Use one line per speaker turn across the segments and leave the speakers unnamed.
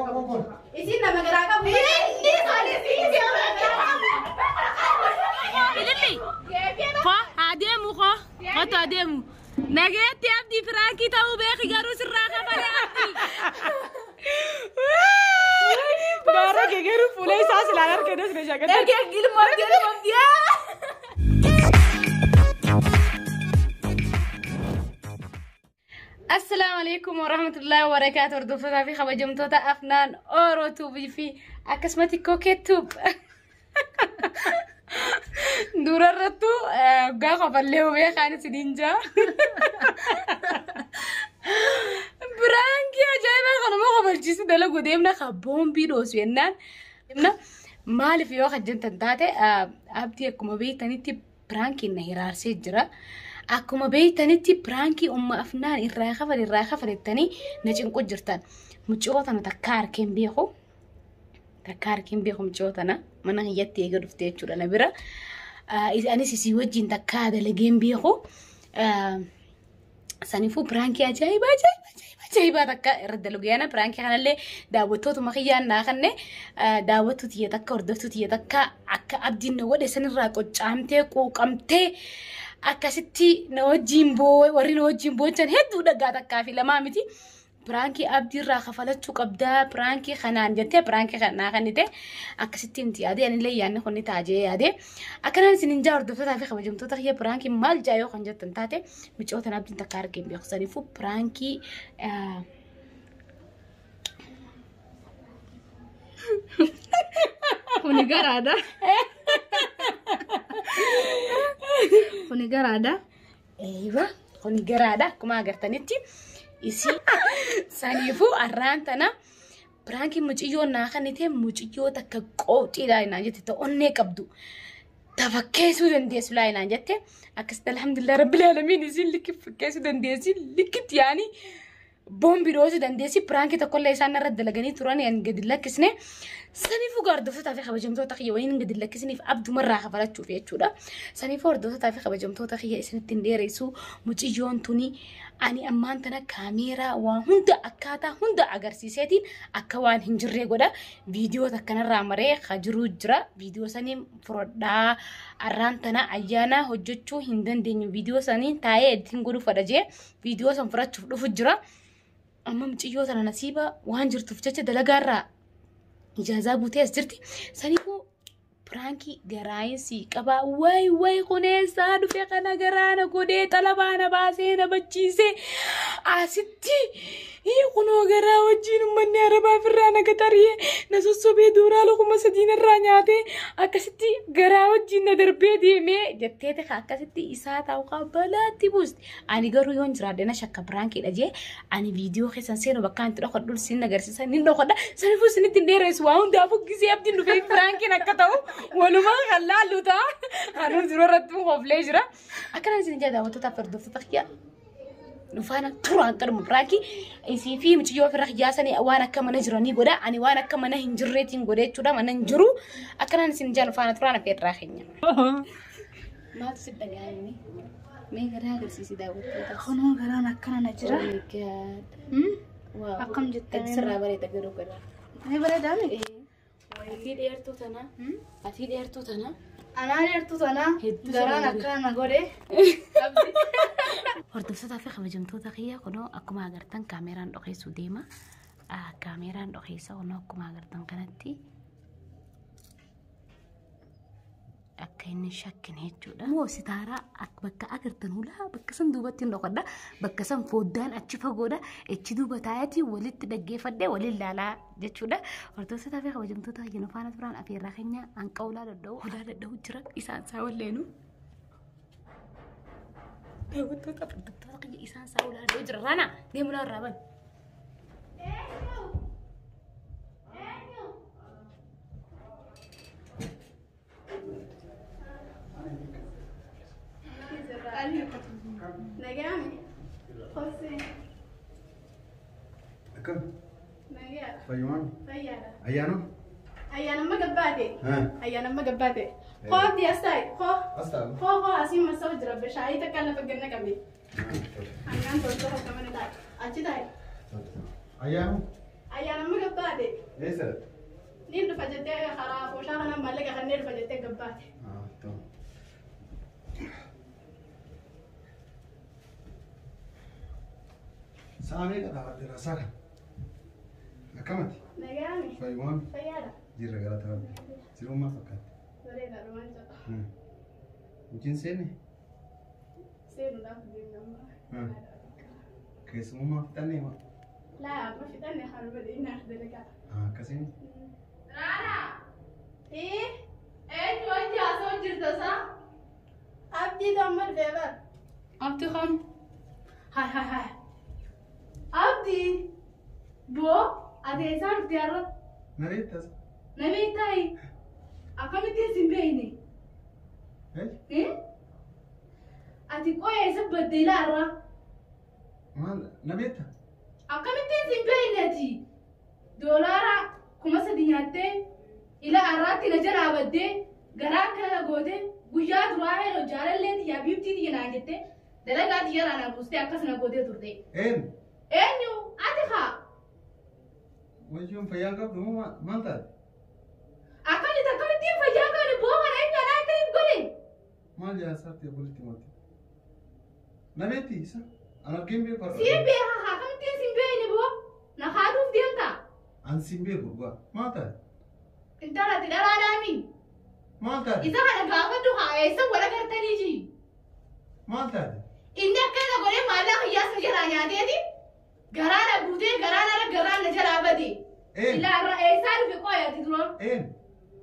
إيش إننا مقراقة بيه ليه خالص إيه
إلمي خا عديمو خا خا عديمو نجيت يا ابني فراكي تو بيخي جاروس الراخة فلا أبدي
بارك يجرو فولي ساس العيار كده سنجا كده
نجيت جيل موديا
السلام عليكم ورحمة الله وبركاته. ردوفة في خبر جمتوتا أفنان أورو توبي في أكسمتي كوكيت توب دورا رتو غا خبر ليه ويا خانة سدينجا برانكي أجايبا خنما خبر جيسي دالا قديمنا خبون بيروس وينان مالي في وقت جنتن تاتي أبدي أكما بيتاني تي برانكي نهيرار سيجرا akkuma beeytanitti pranki umma afnaan irraa kafalettani nacinqu jirtan mucootana takka arkeen beeku mucootana mana hiyyatti eega dhufte jechuudha na bira anis isii wajjin takka dalageen beeku saniifuu pranki ajaa'iba takka irra dalaguyaana pranki kanallee daawwattootuma kiyyaan naa kanne daawwattu tiyya takka hordoftu tiyya takka akka abdiin na godhe sanirraa qoccaamtee quuqamtee akkasitti na wajjin warri na wajjin boochan hedduu dhagaa takkaa fi lamaa miti pirankii abdiirraa kafalachuu qabdaa pirankii kanaan jettee pirankii kanaa kannite akkasitti miti yaadee anillee yaadne kunni taajee yaadee akkanaan isin hinjaa hordoftotaa fi kabajamtoota kiyya pirankii maal jaayoo kan jettan taate micootan abdiin takka argeen beeku saniifuu pirankii kuni garaadha kuni garaadha eeywa kuni garaadha akkuma agartanitti isi saniifuu arraan tana pirankii muciyyoo naa kannite muciyyoo takka qooxiidha inaan jette ta onnee qabdu tafakkeessuu dandeessu laa inaan jette akkasitti alhamdulillah rabbil aalamiin isin fakkeessuu dandeessi likkitti yaani bombi roosuu dandeessi pirankii tokkollee isaan irra dalaganii turan yan gadi lakkisne saniifuu hordoftotaa fi kabajamtoota kiyya waliin gadi lakkisniif abdumarraa kafalachuuf jechuudha. Saniifuu hordoftotaa fi kabajamtoota kiyya isinitti hin dheeressu muciyyoon tuni ani ammaan tana kaameeraa waan hunda akkaataa hunda agarsiiseetiin akka waan hin jirree godha viidiyoo takkanarraa maree jiruu jira viidiyoo sanii furodhaa arraan tana ayyaana hojjechuu hin dandeenyu viidiyoo sanii taa'ee editiin godhu fadhajee viidiyoo san furachuuf dhufu jira. amma muciyyoo tana nasiiba waan jirtuuf jecha dalagaarraa ijaazaa buutee as jirti saniifuu pirankii garaayinsi qabaa way kuneessaa dhufe kana garaana godhee xalabaana baasee na bachiisee asitti kunoo garaa wajjiin ummanni arabaa firraa naga tariyee na sossobee duuraa lokuma sadiinarraa nyaatee akkasitti garaa wajjiin na darbee deemee jetteete akkasitti isaa ta'u qabbalaatti buusti ani garuu yoon jiraadhe na shakka pirankiidha jee ani viidiyoo keessan seenu bakka anti dhokodhul sin agarsiisan nin dhokodha saniifuu sinitti hin dheeressu waa hundaafuu gisee abdiin dhufee pirankiin akka ta'u walumaa kan laallu ta'a anuun jiru irratti hoflee jira akkanaan isin jaa daawwattoota hordoftoota kiyya nufana turaan qarmu pirankii isii fi muciyyoo firra kiyaasanii waan akka mana jiranii godha ani waan akka mana hin jirreetiin godhe jechuudha mana hin jiru akkanaan isin jaa nufana turaan afeerraa keenya maatu si dhagaa'anii mee garaa agarsiisi daawwattoota
kunoo garaan akkana na jira akkam jettee
sirraa bareeda garuu garaa
ni bareedaami
ati dheertuu tana
anaa dheertuu tana garaan akkana na godhe
hordoftotaa fi kabajamtoota kiyya kunoo akkuma agartan kaameeraan dhokeessuu deema kaameeraan dhokeessa kunoo akkuma agartan kanatti akka inni shakkin jechuudha moo sitaaraa bakka agartan hulaa bakka san duubatti hin dhokodha bakka san foddaan achi fagoodha achi duuba taa'eeti walitti dhaggeeffadhee waliin laalaa jechuudha hordoftotaa fi kabajamtoota kiyya nufaana turaan afeerraa keenya hanqa ulaa dadha'u jira isaan isaa walleenu daawwattoota hordoftoota kiyya isaan isaa ulaa dadha'u jira raana deemulaa irraa ban
نجامي خلصي
كم؟
نجار
فيوان؟
فيانا
أيانو؟
أيانا ما قبادي
ها؟
أيانا ما قبادي خو دي أستاي خو
أستاذ
خو أسيم مسوي جرب بشاي تكلم بجنة كمي أيان تقول كمان داي أجي داي
أيانو؟
أيانا ما قبادي
ليس
نين فجتة خراف وشاغنا مالك خنير فجتة قبات
تمام سامي كذا دراسة أكمل
نجاني
فايوان
فيالا
جرى قالت ربي سيرو ما فكرت
ورينا رومانجا
ممكن سنة
سيرو ده في النمبر
كيسمو ما تاني ما
لا ما في تاني حرب دينا أخذلك
كسين
رانا إيه إيه توجه أسوأ جرتسا أبدي دمر فيبر
أبتي خم
هاي أبدي بو أدي إنسان تيارت
نريد تس
نبي تاي أكمل تسمعني
إيه
أتي كويس بديلا را
ما نبيتها
أكمل تسمعني أتي دولارا كم سديناتي إلى أراتي نجرا بدي غراك كذا غودي وياد راهي لو جال اللي تيا بيبتي دي ناجتة دلنا تيا رانا بوستي أكاسنا غودي تردي
إيه
إنيو أتيها
وجههم فيان قبل ما تاد
أكمل تكمل تيم فجأة كانوا بوها نايم أنا تريم قولي
ما جاء صار تقول تيموتي نبيتي سا أنا كم بيفر
سيبي ها كم تيم سيبي نبوا نخادوف ديمتا
عن سيمبي بوا ما تاد
انت لا تدرى على مين
ما تاد
إذا أنا قاعدة هاي سو ولا كرت نيجي
ما تاد
إنك كذا قولي ما لا هي سجرا نادي دي قرانا بودي قرانا جرا بدي
إيه
إلا الرئيسان في قوية تدرون
إيه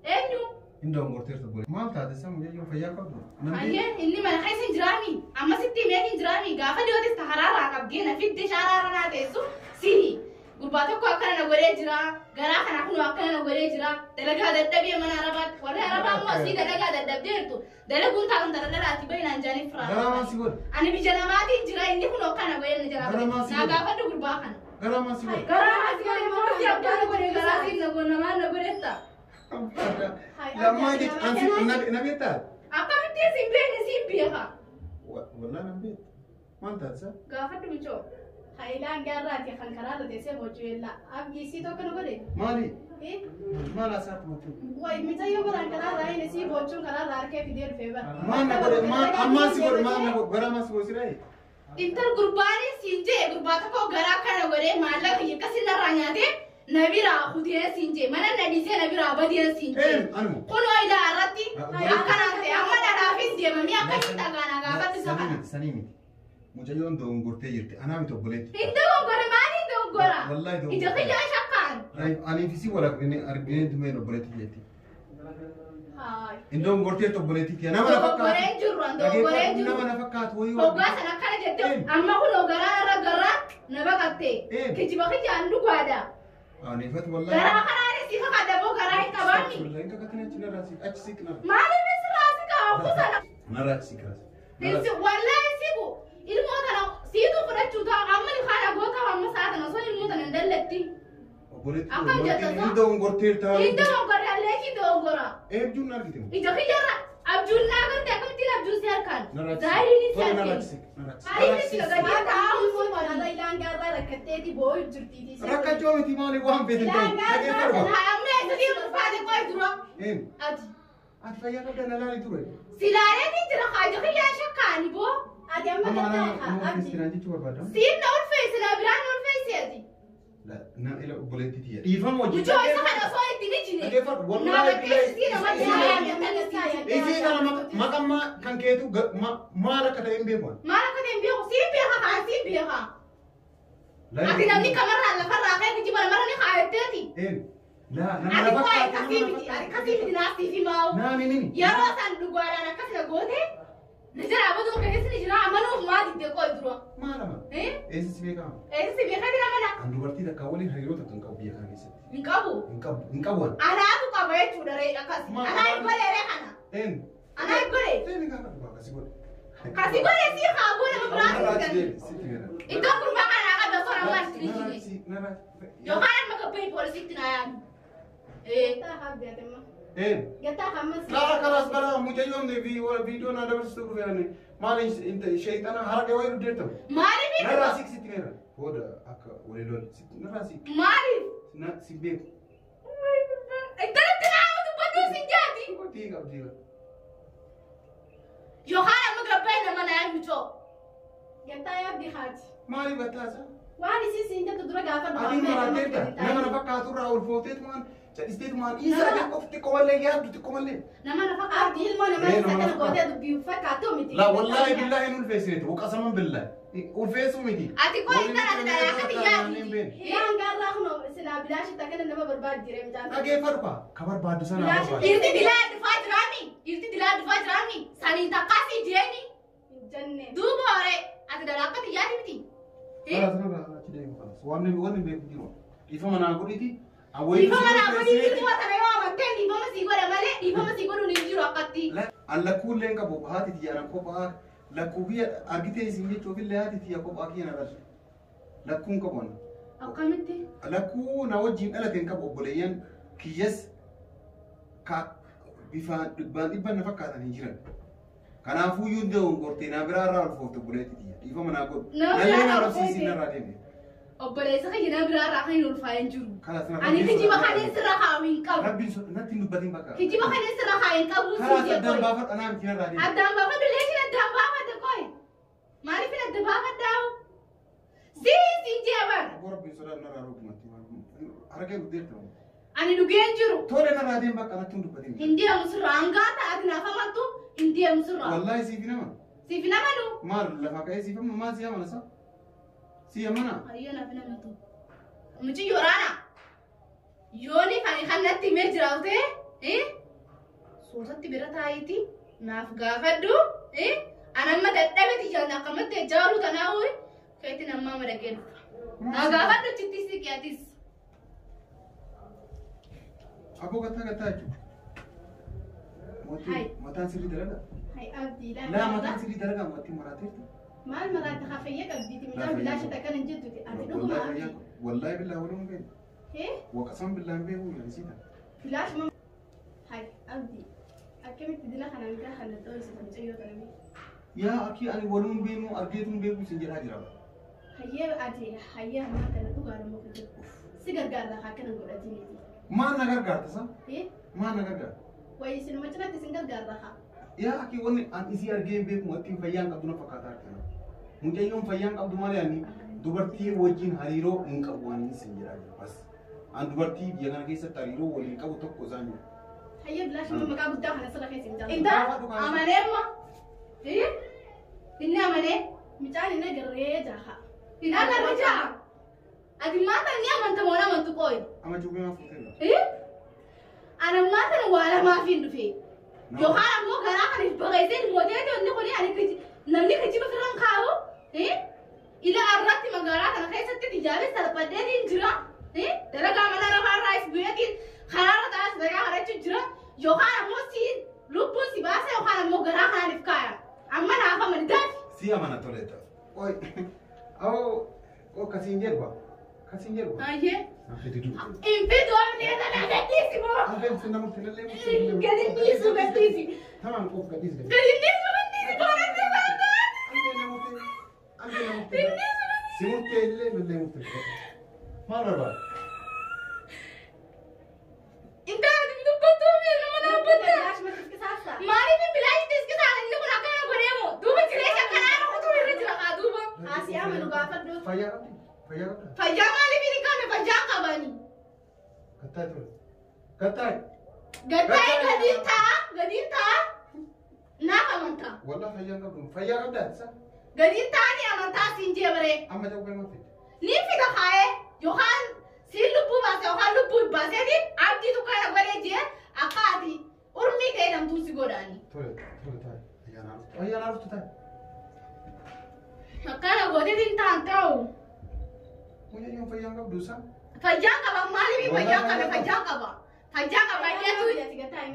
إنه
عندهم مرتين تقول ما تاد سام يجوا فيان قبل
هيا إني ما نخيس جرامي أما ستي ميك جرامي قافة دي ودي استحرارا قبجينا في الدشارة نادي سو سيني قرباتك أكلنا نقولي جرا قرانا نحن أكلنا نقولي جرا دلقا دبي من عربات ولا عربات ما سيدا دلقا دبيرتو دلقون تاون دلقا تبين أنجاني فرا
غرام سيقول
أنا بجناماتي جرا إني كنا أكلنا نقولي جرا
غرام سيقول
نقافة دو قرباخنا
غرام سيقول
غرام سيقول ما في أبدا نقولي غرام سيقول نما نقولي تا
لا ما جيت عن نبي تاد
أكمل تيسين بيها
والله نبيت ما تاد سا
قافة دو بيشو هايلان قارات يا خان كرارة تيسي بوجويلا أبجي سيتو كنو قولي
مالي
إيه
ما لا سات مطلوب
واي متى يقولان كرارة هاي نسي بوجو كرارة أركي في دير فيبر
ما نقول ما أما سيقول ما نقول غرام سيقول سيراي
إنتر قرباني سينجي قرباتكو غرا كان قولي مالك يكسي نرانيا دي نبيرا خديه سينجي مانا نديسي نبيرا بديه سينجي
إيه أنو
كنو إذا أردتي أكنا أنت أما نرافيس دي ممي أكنا تغانا غافة سبحانه
سنيمي مجايون دوم غورتي يرتي أنا متقبلت
إنت وقرا ماني دو قرا
والله دوم
إذا خلي أشكان
أنا في سي ولا بني أرجعين تمين ربلتي يرتي
هاي
إندوم غورتي تقبلتي كي أنا ما نفكر
غورين جران دو غورين
أنا
جران
ما نفكر توي
Hoggaa sana akkana jettee amma kun hogganaa irra garraa na baqattee kijiba kijaan dhugaadha.
أنا فات والله
Garaa kanaanis ifa kadhaboo garaa hin qabaanni.
والله إنك كتني أجل راسي أجسيك نار
Maaliif isi raasi kaafu sana?
نراسي كراس
Isi wallahi sibu ilmoo tana siitu fudhachuu ta'a amma ni kana goota amma saatana osoo ilmoo tana hin dalletti. Akkam jetta sa?
إندوم غورتي يرتي
Hidda hoggoree allee hidda hoggora.
إيه بجون نرجتهم
Ija kiyyarra abjuun naa garte akkamittiin abjuun si harkaan?
نراسي
Zaahiriin si harkeen.
نراسي نراسي
Maaliif isi gaggeessaa taa'uun walaala ilaan gaarraa rakkatteeti boo'u jirtiiti.
ركع جومتي مالي وهم في
Ilaan
الدنيا
gaarraa sana amma eessatti murfaate qoy dura.
إيه
Ati.
أتفيا قبل أنا لا يدوري
Silaaleen jira haaja kiyyaa shakkaani boo. Ati amma
أما
gataa
أنا
abdi.
مستنادي تور بعدهم
Siin na ulfeessi na biraan ulfeesseeti.
لا نعم إلى بوليتي تيا يفهم وجهي
Mucoo isa kana osoo itti ni jine.
أكيد والله
Nama keessi namatti
إذا أنا ما كم ما كان كيتو ما لك تايم بيبون
Maal akka ta'e beeku siin beeka haa siin beeka. Ati namni kamarraa lafarraa ka'e kijiba namarra ni kaayatteeti.
إيه لا
Ati
أنا
koo
بفكر
akkasii miti ati akkasii miti naastii fi maa'u.
نعم نيني
Yeroo san dhugaadhaan akkas na goote. Ni jira abaduu keessi ni jira amanuuf maa diddee qoy dura.
ما لما إيه سبيكام
Eessi beekati nama na.
عند برتي ذا كاولين هيروتا تنكو بيا كانيسة
Hin qabu.
إنكوان
Anaatu qaba jechuudha ree akkasi. Anaa hin godheeree kana.
إيه
Anaa hin godhe.
إيه كان بقى سيقول
Kasi godhe sii haa godhe mabiraatu
نرى
kan.
سيدي سيدي
Iddoo gurbaa kanaa qabda osoo namaa itti ni jine.
نرى
Yookaan amma gabbii poolisiitti na yaadu. Gataa habbeetema.
إيه
Gataa hammas.
لا خلاص بلا مجايون دي فيديو أنا دبر سوق يعني ما ليش أنت شيطان هرجع وين ديرتم
Maaliif
نرى
itti?
سيك ستينيرا هو ده أكا ولدول نرى سيك
Maaliif?
نا سيبيك Battii qabdi.
Yohana magabbay nama na yaamicho. Gantaa yaabdi haati.
Maali battaasa?
Waan isin siin jettu dura gaafa
Ati marateetta. Nama na fakkaatu irraa ol footeetumaan cadhisteetumaan isa akka qofti qomallee yaaddu xiqqoo mallee.
Nama na fakkaatu ilmoo nama isa kana gootee dubbii fakkaatu miti.
La wallahi billahi hin ulfeessineetu. Waqasaman billahi. Ulfeessuu miti.
Ati koo intala ati akkati yaaddi. Yaan gaarraa kun silaa bilaashi takkana nama barbaadu jiree mitaan.
Dhageeffadhu kaa. Ka barbaaddu sana barbaadu.
Irti dilaa dhufaa jiraami. Irti dilaa dhufaa jiraami. Sanii takkaasii jeeni. Jenne. Duuba hore ati dala akkati yaadi miti. Wanni beeku jiru. Dhiifama naa godhiti. Dhiifama naa godhiti watana yoo amanteen dhiifama sii godha malee dhiifama sii godhuun hin jiru akkatti.
An lakkuullee hin qabu haati tiyyaanan kophaa lakkuu biyya argitee isin jechuufillee haati tiyya kophaa kiyyan agarra. Lakkuun qabu an.
Akkamitti?
Lakkuu na wajjin dhalate hin qabu obboleeyyan kiyyas ka bifaan dhibban na fakkaatan hin jiran. Kanaafuu yoo ta'u gortee na biraa irraa ol foofte obboleetti tiyya. Dhiifama naa godhu. Nallee na rabsiisin irraa deeme. Obboleessa
kiyya na biraa irraa kan hin ulfaa hin jiru. Ani kijiba kanneen sirra kaa'u hin qabu.
Rabbiin natti hin dubbatin bakka.
Kijiba kanneen sirra kaa'u hin qabu.
Addaan baafadha naa miti narraa deeme.
Addaan baafadhu leeshin addaan baafadha qoy. Maaliif hin adda baafadhaawu? Siin jeeban.
Rabbiin sodaa narraa rogumatti. Harkee guddeettamu.
Ani dhugeen jiru.
Tole narraa deeme bakka natti hin dubbatin.
Hin deemu sirraa hangaa ta'ati naaf amantu hin deemu sirraa.
Wallahi siifi nama.
Siifi nama nu.
Maal lafaa ka'ee siifi maal siya mana isaa? Siya mana?
Ayyo naaf nama tu. Muci yoraana. Yooni kan natti himee jiraate soosatti bira taa'iti naaf gaafadhu anamma dadhabeti jaan akkamatti ejjaaru tanaawu feetti nammaa madaqee dhufa. Naa gaafadhu chittis siqiyatis.
Aboo gattaa jechuudha. Mootii mataan sirrii dalagaa?
Hai abdiidhaan.
Laa mataan sirrii dalagaa mootii maraateetti.
Maal maraatti hafeeyya qabdiiti midhaan bilaashi takkan hin jettuti ati dhuguma abdii.
Wallahi billahi waluun beeku. Waqasam billahi beeku yaasiidha.
Bilaashi ma. Hai abdii. Akkamitti dila kana miidhaa kana dho'isatan ciyyoo ta'e.
Yaa akki ani waluun beenu argeetuun beeku sin jedhaa jira.
Hayyee ati hayyee amma kana dhugaadha moo fidu. Si gargaarra akkana godhatiniiti.
Maal na gargaarta sa? Maal na gargaarta?
Wayii sinuma cinatti sin gargaarra haa.
Yaa akki wanni an isii argee beeku wattiin fayyaan qabdu na fakkaataa argina. Mucayyoon fayyaan qabdu malee ani dubartii wajjin hariiroo hin qabu waan inni sin jedhaa jira bas. An dubartii biyya kana keessatti hariiroo waliin qabu tokko isaan jira.
Hayyee bilaashi maqaa guddaa kana sirra keessa hin jaalladhu. Intaa amanee amma. Inni amanee micaan inni agarree jaaha. Inni agarree jaaha. Ati maata inni amanta moo namantu qooyi?
Ama cuubbee maa fuutee?
Ana maata waa lamaaf hin dhufee. Yookaan ammoo garaa kan hin baqeessee mooteeti wanti kun namni kijiba firaan kaa'u. Ila irratti magaalaa kana keessatti tijaabee salphaddee hin jira. Dalagaa mana lafaa irraa is bu'eetiin karaarra taa'as dalagaa kadhachuu jira. Yookaan ammoo si lubbuun si baasa yookaan ammoo garaa kanaan if kaaya. Amma naaf amantaati.
Si amana toleeta. Oi. Awoo kasiin jedhu. Kasiin jedhu.
Ayyee.
Infidu
amni kana gadhiisi moo?
Afeen sinna murteelee.
Gadhiisu gadhiisi.
Tamam qof gadhiisi.
Gadhiisu baanatti baanatti.
Si murteelee mallee murteelee. Maal barbaada?
Intaati dubbatu miira mana abbatta. Maaliif bilaashi tiskisaa inni kun akkana godheemo? Duuba jireenya kanaa rukutuu irra jira kaa duuba. Asii amanu gaafadhu.
Fayyaa qabdi? Fayyaa qabdi?
Fayyaa maaliif hin qabne fayyaa qabani?
Gattaa ture. Gattaa.
Gattaa gadiin ta'a. Naaf amantaa.
Wallah fayyaa qabdu. Fayyaa qabdaa isa?
Gadiin taa'anii amantaa siin jeebaree.
Amma jabbee mafi.
Ni fida kaa'ee yookaan siin lubbuu baase yookaan lubbuu baaseeti abdiitu kana godhee jee akka ati urmii ta'e namtuu si godhaani.
Tole taa'e. Fayyaa naaftu taa'e.
Akkana gooteetiin ta'an ta'u.
Munyayyoon fayyaan qabdu isa?
Fayyaan qaba maaliif fayyaan qabe fayyaan qaba. Fayyaan qaba jechuun.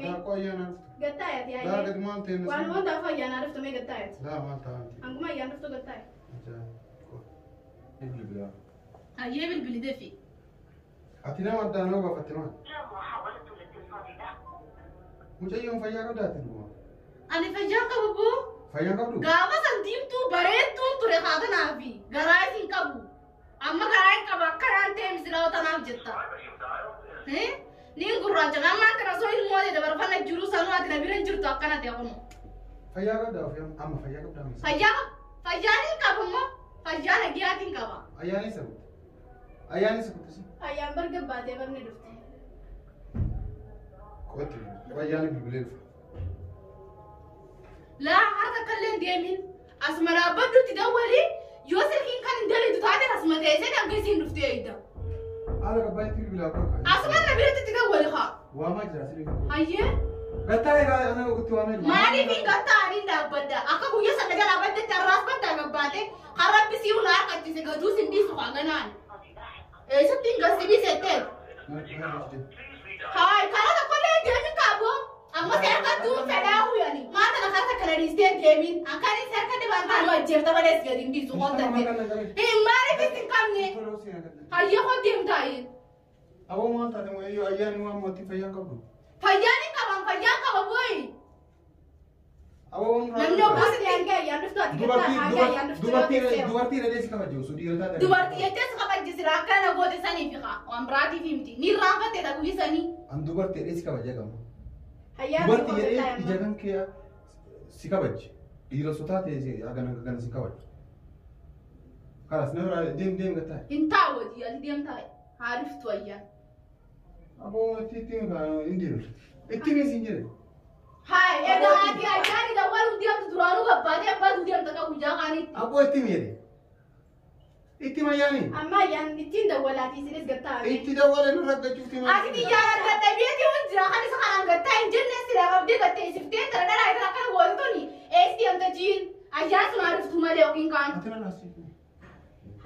Daakuu ayyaana dhuftu.
Gattaayati
Daa gadi maal ta'e nasi?
waan hundaaf ayyaana dhuftu mee gattaayati.
Daa maal ta'an?
Hanguma ayyaana dhuftu gattaaya.
Ibli biraa.
Hayyee bilbili defi.
Ati nama addaan hoo baafatte maal? Mucayyoon fayyaa qabdaati dhuma.
Ani fayyaan qabu boo.
Fayyaa qabdu?
Gaafa san diimtuu bareedduun ture haatanaafi garaa isin qabu. Amma garaa hin qabu akkanaan ta'e misilaa tanaaf jetta. Niin gurra gurraacha amma kana soo ilmoode dabarfana jiru sanuwaati na biran jirtu akkana ta'e kunu.
Fayyaa qabdaa ofii amma fayyaa qabdaa amma.
Fayyaan qabamu fayyaan agiyaatiin qaba.
Ayyaani sabu. Ayyaani sabu tasi.
Fayyaan barga baatee barne dhufte.
Qotti fayyaani bilbilee dhufa.
Laa harka kalleen deemin asuma dhaabbaddutti dawwali yoo silkiin kan hin dalitu taate asuma teessee dhangisiin dhuftee eeyda.
Haala qabbaatti bilbilaa qofa.
Asuma na biratti dawwali haa.
Waamaa jira sirrii.
Hayyee.
Gattaa egaa ana ogutti waamee.
Maaliif hin gattaaniin dhaabbadda akka guyyaa sana gara dhaabbaddetti har'aas baddaa gabbaate harabbi sii ulaa harkattise gaduus hin dhiisu haaganaan. Eessatti hin gassibii settee. Haay karaa tokkollee deemin qabu. Amma seerkattuu fedhaa huyani. Maata na harka kana dhiistee deemin. Akkanin seerka dibantaan wajjeefta malees gadi hin dhiisu qottatte. Maaliif hin qabne. Hayyee koo deemtaayin.
Aboo maal taate moo eeyyoo ayyaani waan mootii fayyaa qabdu.
Fayyaan hin qaban fayyaan qaba boyi.
Aboo
namni obbosi deemtee ayyaan dhuftu ati gattaa hanga ayyaan dhuftu.
Dubartii dheedhee si kabajje osoo dhiirotaa ta'e.
Dubartii jettee si kabajjisira akkana goote saniif haa waan biraatiif miti. Ni raanfatteedha guyyisanii.
An dubartii dheedhee si kabajjee qabu.
Hayyaan
dubartii jedhee ija kan kee si kabajje. Dhiira sotaa ta'e hagana si kabajje. Karas nama deem gattaa.
Hin taa'u ati deemtaa haa dhuftu ayyaan.
Aboo ittiin isin jedhe.
Hai, egaa ati ayyaani dawwaluu deemtu duraanuu gabbaatee abbaatu deemta ka guyyaa kaanitti.
Aboo ittiin jedhe. Ittiin ayyaani.
Amma ayyaan ittiin dawwalaatii isinis gattaa.
Itti dawwalee nu raggachuutti maal.
Ati xiyyaaraan gaddabeeti hun jira kan isa kanaan gattaa hin jenne sila qabdee gattee isiftee tara dharaa isa akkana gootoni eessi deemta jiin ayyaan sumaa dhuftu malee yookiin kaan.
Ati nan asii.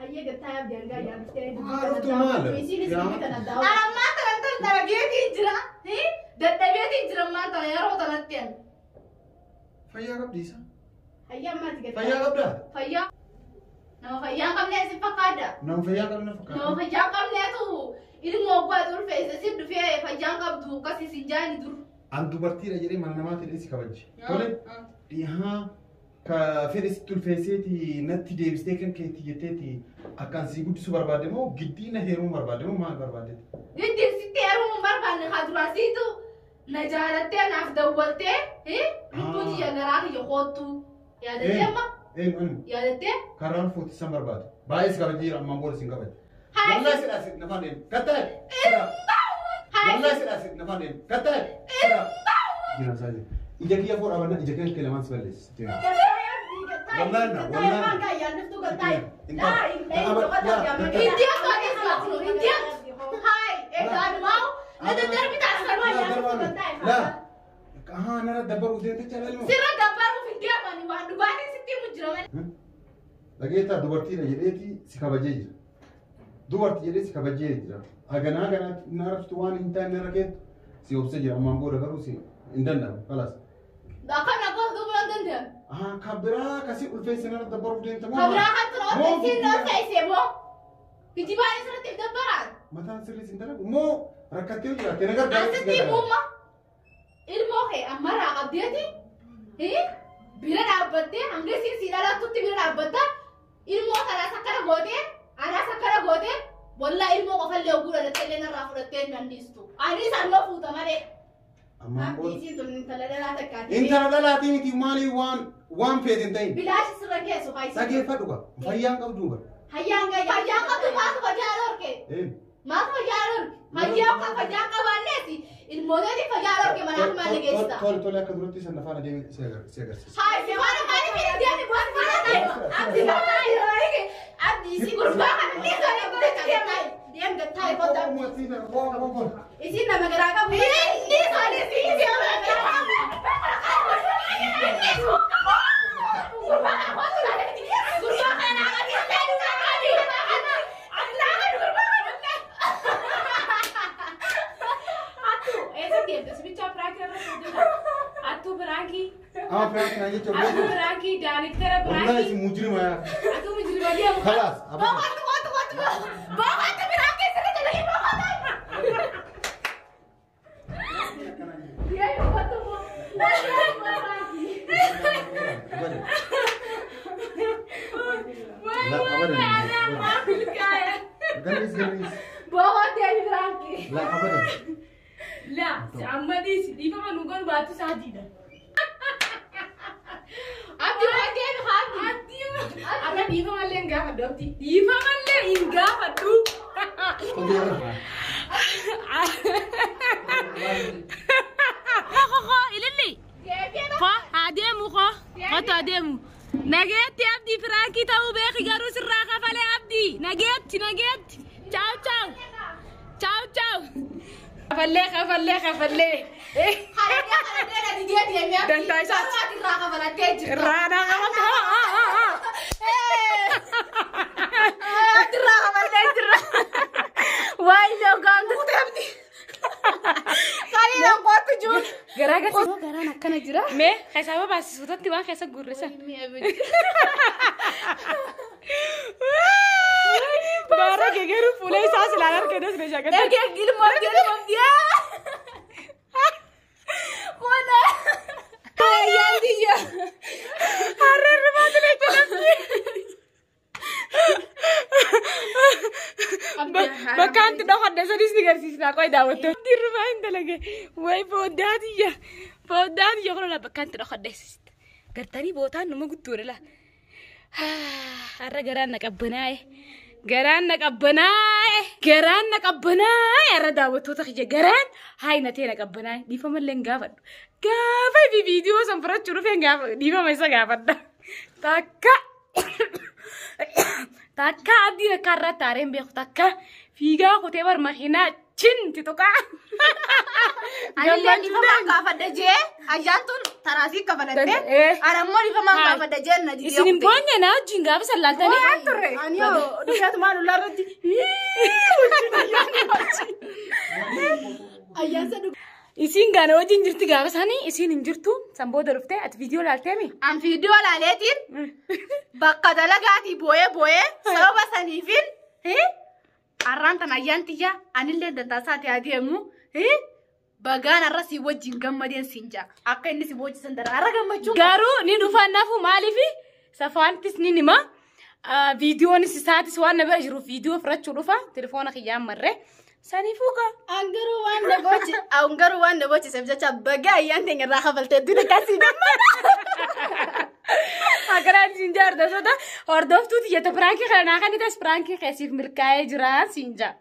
Hayyee gattaa yaabdee hangaa ayyaan dhuftee.
Haa dhuftu maal.
Isinis kana daawwa. Ammaa kanatti dalageetii jira. Daddabeetii jira maanta yeroo kanatti ani.
Fayyaa qabdiisa.
Fayyaa maati gattaa?
Fayyaa qabdaa?
Fayyaa. Nama fayyaa qabnee si fakkaata.
Nama fayyaa qabna fakkaata.
Nama fayyaa qabneetu ilma oggaa ulfeesse si dhufee fayyaa qabdu akkasii si jaani dur.
An dubartiidha jedhee mana namaatti dheessi kabajje. Tole dhihaa ka fedhe si ulfeesseeti natti deebistee kan keetti jetteeti akkaan si guddisu barbaadde moo giddii na heerumuu barbaadde moo maal barbaaddeeti?
Giddii sitti heerumuu barbaanne haa duraasiitu na jaalattee naaf dawwaltee lubbuu xiyya garaa kiyya koottu yaadattee amma? Yaadattee?
Karaan fuutisan barbaadu. Baay'ee si kabajjee jira ammaan booda si hin kabajje. Wallahi si dhaasi nafaan deemu. Gattaa'e. Wallahi si dhaasi nafaan deemu. Gattaa'e. Jira saa jira. Ija kiyya fuudha banna ija kiyya kee lamaan si balleessi. Wallahi na wallahi. Haa nara dabbaru deemte caalaa
sirra dabbaruuf hin deemani waan dhugaatiin sitti mujjiraman.
Dhageettaa dubartiidha jedheeti si kabajee jira. Dubartii jedhee si kabajee jira. Haganaa ganaatti na rabsitu waan hin taane na rakeetu si obsee jira ammaan booda garuu si hin danda'amu kalaas.
Akkana gosa dubbaan danda'amu.
Kabiraa kasii ulfeesse nara dabbaruuf deemte moo?
Kabiraa kan tura ulfeessiin na ulfeesse moo? Kijibaan isirratti dabbaraan.
Mataan sirrii sin dalagu moo rakkattee jiraatte na gargaaru.
Asitti muumma. Ilmoo kee ammarraa qabdeeti bira dhaabbattee hanga si dhalattutti bira dhaabbatta ilmoo kanaas akkana gootee anaas akkana gootee wallaa ilmoo qofallee oguu dhalattee illee narraa fudhattee hin dandeessu. Anis annoo fuuta malee. Abdiisiin tun intala dhalaa takkaati.
Intala dhalaatii miti maalii waan feete hin ta'in.
Bilaashi sirra geessu faayisa.
Dhageeffadhu qa fayyaan qabdu qa.
Fayyaan qabdu maatu fayyaa dhorke. Maatu fayyaa dhorke. Fayyaa kan fayyaa qabaanneeti. Ilmooleeti fayyaa dhorke manaaf maal geessita.
Tole akka duratti san afaan adeemee si agarsiisa.
Haay si waan maaliif hin deemne waan faana deema. Abdi faana deema. Abdi si gurbaa kana ni kana godhatti deema. Deem gattaa kota. Isin nama garaa qabu. Ni kana si deema.
Frankie
director
والله اسم مجرم يا
أنتم مجرمين يا
خلاص
بابا Frankie سكت لي بابا يا
لا ابدا
بابا تاني فرانكي
لا ابدا
لا عم دي دي ما نقول باتو ساديدا
Abdi lagi Abdi.
Abdi أنا دي ما اللي نجا فدو Abdi دي ما اللي نجا فدو خو إللي خو هاديمو خو تاديمو نجيت يا Abdi فراكي تاو بيخي جاروس الراقة فلي Abdi نجيت ciao ciao ciao ciao خفلي
Ada di dia ya.
Dan tai sa
Mati raka balate.
rana kamat
Raka balate.
why no gang
Abdi. Kali lang ko tujuh.
gara nakana jira me xesaba bas sutati wa xesa gurresa bara gegeru fulay sas lalar kedes ne jagat
Dia gilmor dia. Mana? Ayang dia.
arre madle bakant do hadde sadis digar sisna koy dawato dirma indalage way podadiya kono la bakant do hadde sis gartani botan no magutore la arre garan naqabbanay arre dawato takhje garan hayna te naqabbanay di famalen gafad gafa bi video sampara churu fe gafa di famesa gafada takka abdi na karra taren be takka figa ko te bar mahina chin titoka
Ani di fama kafada je. Ajantun tarasi kafadate. Ana mo di fama kafada je na di.
isinim ponya na jinga basalantani
Ani yo dikat manu larati. Ayan sa
isin gana wajin jirti gabasani isin injirtu samboda rufte at video laltemi
An video laletin. Bakka dalagati boye. Sababa sanifin. Arranta na yantiya anille dantasati adiemu. Bagaan arrasi wajjin gammadeen sinja. Akka inni si boojjisan dara arra gammachuu.
garu ni dufa nafu malifi safantis ni nima video ni sisatis wan nabe jiru video frachu dufa telefona khiyam marre sanifuka
Angaru wanda bochi sebjacha bagaa yante ngarra khabalte dina kasi damma.
agaran sinjar da soda or doftu ti yata pranki khana khani tas pranki khasif milkaye jiran sinja